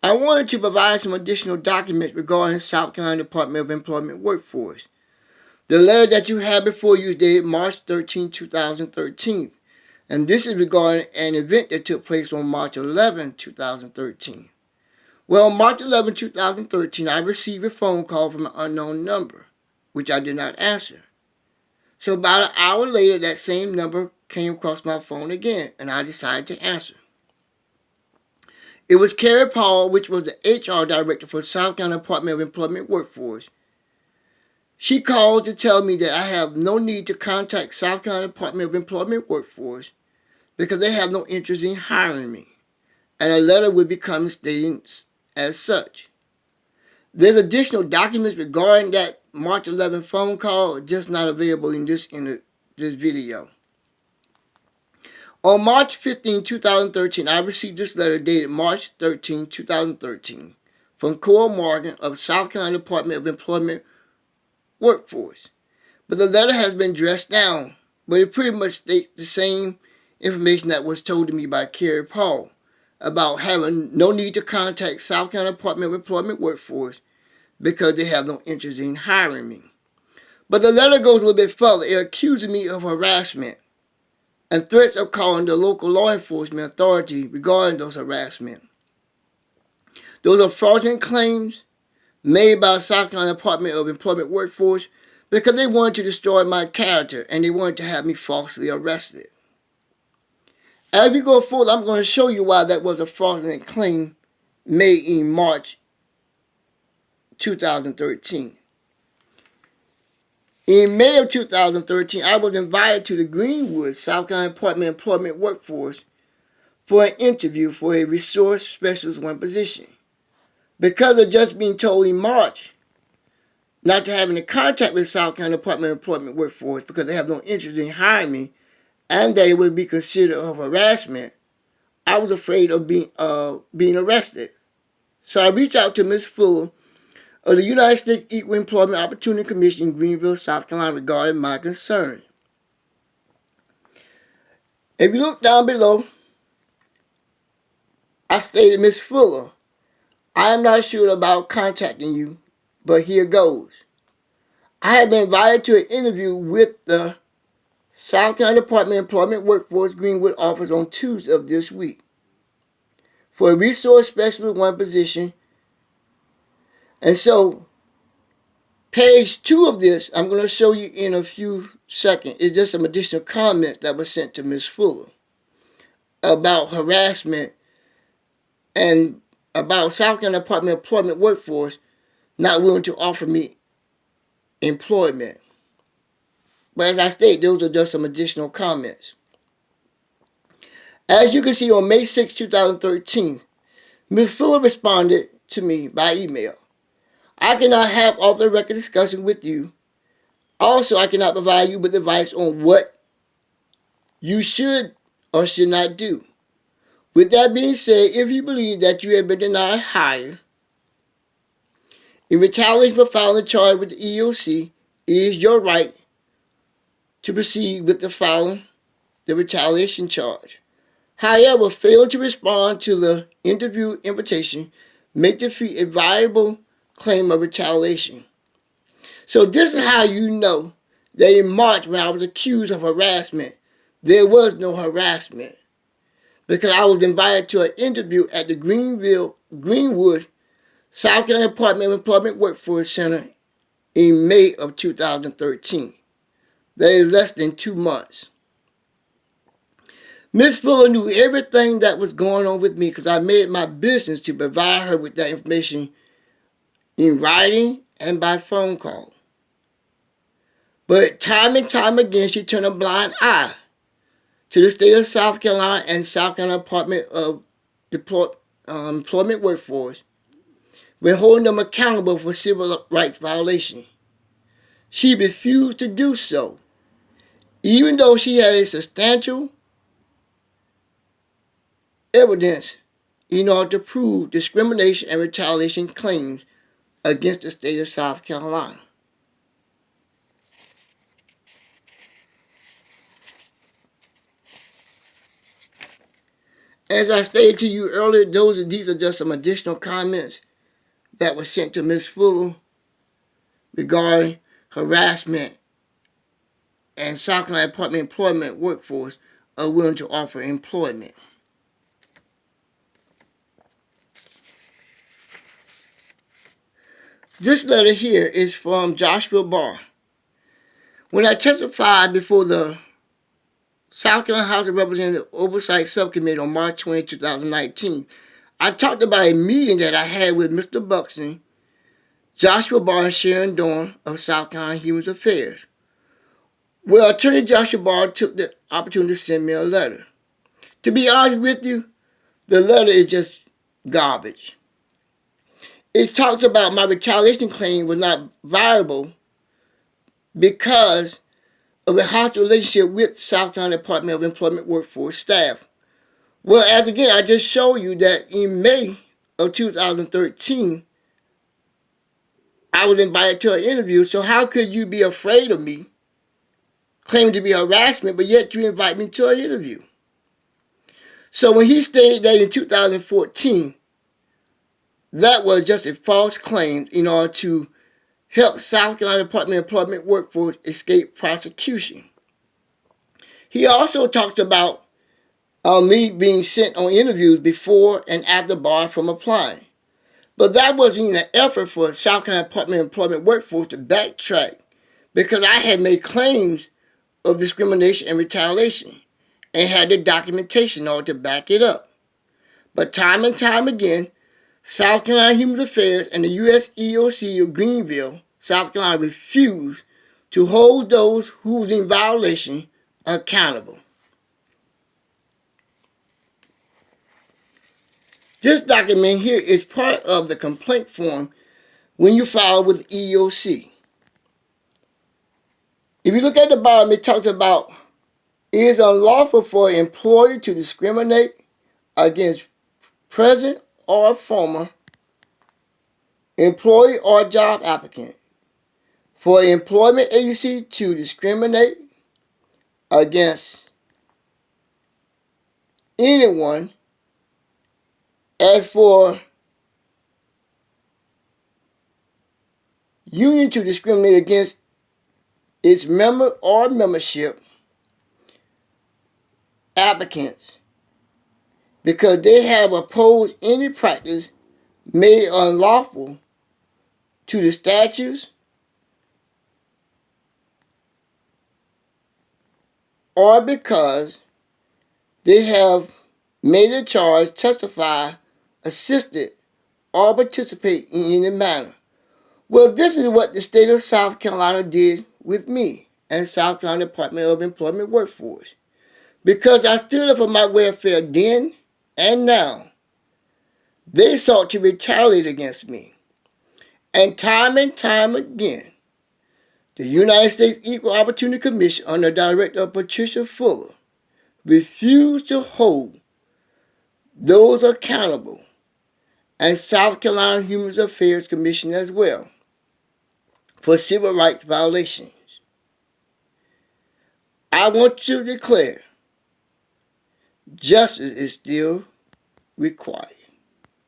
I wanted to provide some additional documents regarding South Carolina Department of Employment Workforce. The letter that you have before you is dated March 13, 2013, and this is regarding an event that took place on March 11, 2013. Well, on March 11, 2013, I received a phone call from an unknown number, which I did not answer. So about an hour later, that same number came across my phone again, and I decided to answer. It was Carrie Paul, which was the HR director for South Carolina Department of Employment Workforce. She called to tell me that I have no need to contact South Carolina Department of Employment Workforce because they have no interest in hiring me, and a letter would be coming stating as such. There's additional documents regarding that March 11 phone call, just not available in this video. On March 15, 2013, I received this letter dated March 13, 2013, from Cole Morgan of South Carolina Department of Employment Workforce. But the letter has been dressed down, but it pretty much states the same information that was told to me by Carrie Paul about having no need to contact South Carolina Department of Employment Workforce because they have no interest in hiring me. But the letter goes a little bit further. It accuses me of harassment and threats of calling the local law enforcement authority regarding those harassment. Those are fraudulent claims made by South Carolina Department of Employment Workforce because they wanted to destroy my character and they wanted to have me falsely arrested. As we go forward, I'm going to show you why that was a fraudulent claim made in March 2013. In May of 2013, I was invited to the Greenwood, South Carolina Department of Employment Workforce for an interview for a resource specialist 1 position. Because of just being told in March not to have any contact with South Carolina Department of Employment Workforce because they have no interest in hiring me and that it would be considered of harassment, I was afraid of being arrested. So I reached out to Ms. Fuller of the United States Equal Employment Opportunity Commission in Greenville, South Carolina regarding my concern. If you look down below, I stated, Ms. Fuller, I am not sure about contacting you, but here goes. I have been invited to an interview with the South Carolina Department of Employment Workforce Greenwood office on Tuesday of this week for a resource specialist 1 position. And so, page 2 of this, I'm going to show you in a few seconds, is just some additional comments that were sent to Ms. Fuller about harassment and about South Carolina Department of Employment Workforce not willing to offer me employment. But as I stated, those are just some additional comments. As you can see, on May 6, 2013, Ms. Fuller responded to me by email. I cannot have off-the-record discussion with you. Also, I cannot provide you with advice on what you should or should not do. With that being said, if you believe that you have been denied hire in retaliation for filing a charge with the EEOC, it is your right to proceed with the filing the retaliation charge. However, failing to respond to the interview invitation may defeat a viable claim of retaliation. So this is how you know that in March, when I was accused of harassment, there was no harassment, because I was invited to an interview at the Greenwood, South Carolina Department of Employment Workforce Center in May of 2013. That is less than 2 months. Ms. Fuller knew everything that was going on with me because I made it my business to provide her with that information in writing and by phone call. But time and time again, she turned a blind eye to the state of South Carolina and South Carolina Department of Employment Workforce when holding them accountable for civil rights violations. She refused to do so, even though she had a substantial evidence in order to prove discrimination and retaliation claims against the state of South Carolina. As I stated to you earlier, these are just some additional comments that were sent to Ms. Fuller regarding harassment and South Carolina Department of Employment workforce are willing to offer employment. This letter here is from Joshua Barr. When I testified before the South Carolina House of Representatives Oversight Subcommittee on March 20, 2019, I talked about a meeting that I had with Mr. Buxton, Joshua Barr, and Sharon Dorn of South Carolina Human Affairs. Well, Attorney Joshua Barr took the opportunity to send me a letter. To be honest with you, the letter is just garbage. It talks about my retaliation claim was not viable because of a hostile relationship with South Carolina Department of Employment workforce staff. Well, as again, I just showed you that in May of 2013, I was invited to an interview. So how could you be afraid of me, claiming to be harassment, but yet you invite me to an interview? So when he stated that in 2014, that was just a false claim in order to help South Carolina Department of Employment workforce escape prosecution. He also talks about me being sent on interviews before and after bar from applying. But that wasn't even an effort for South Carolina Department of Employment workforce to backtrack because I had made claims of discrimination and retaliation and had the documentation in order to back it up. But time and time again, South Carolina Human Affairs and the U.S. EOC of Greenville, South Carolina, refused to hold those who was in violation accountable. This document here is part of the complaint form when you file with EOC. If you look at the bottom, it talks about it is unlawful for an employer to discriminate against present or former employee or job applicant, for an employment agency to discriminate against anyone, as for union to discriminate against its member or membership applicants because they have opposed any practice made unlawful to the statutes or because they have made a charge, testify, assisted, or participate in any manner. Well, this is what the state of South Carolina did with me and South Carolina Department of Employment workforce. Because I stood up for my welfare then and now, they sought to retaliate against me. And time again, the United States Equal Opportunity Commission under Director Patricia Fuller refused to hold those accountable, and South Carolina Human Affairs Commission as well, for civil rights violations. I want to declare justice is still required.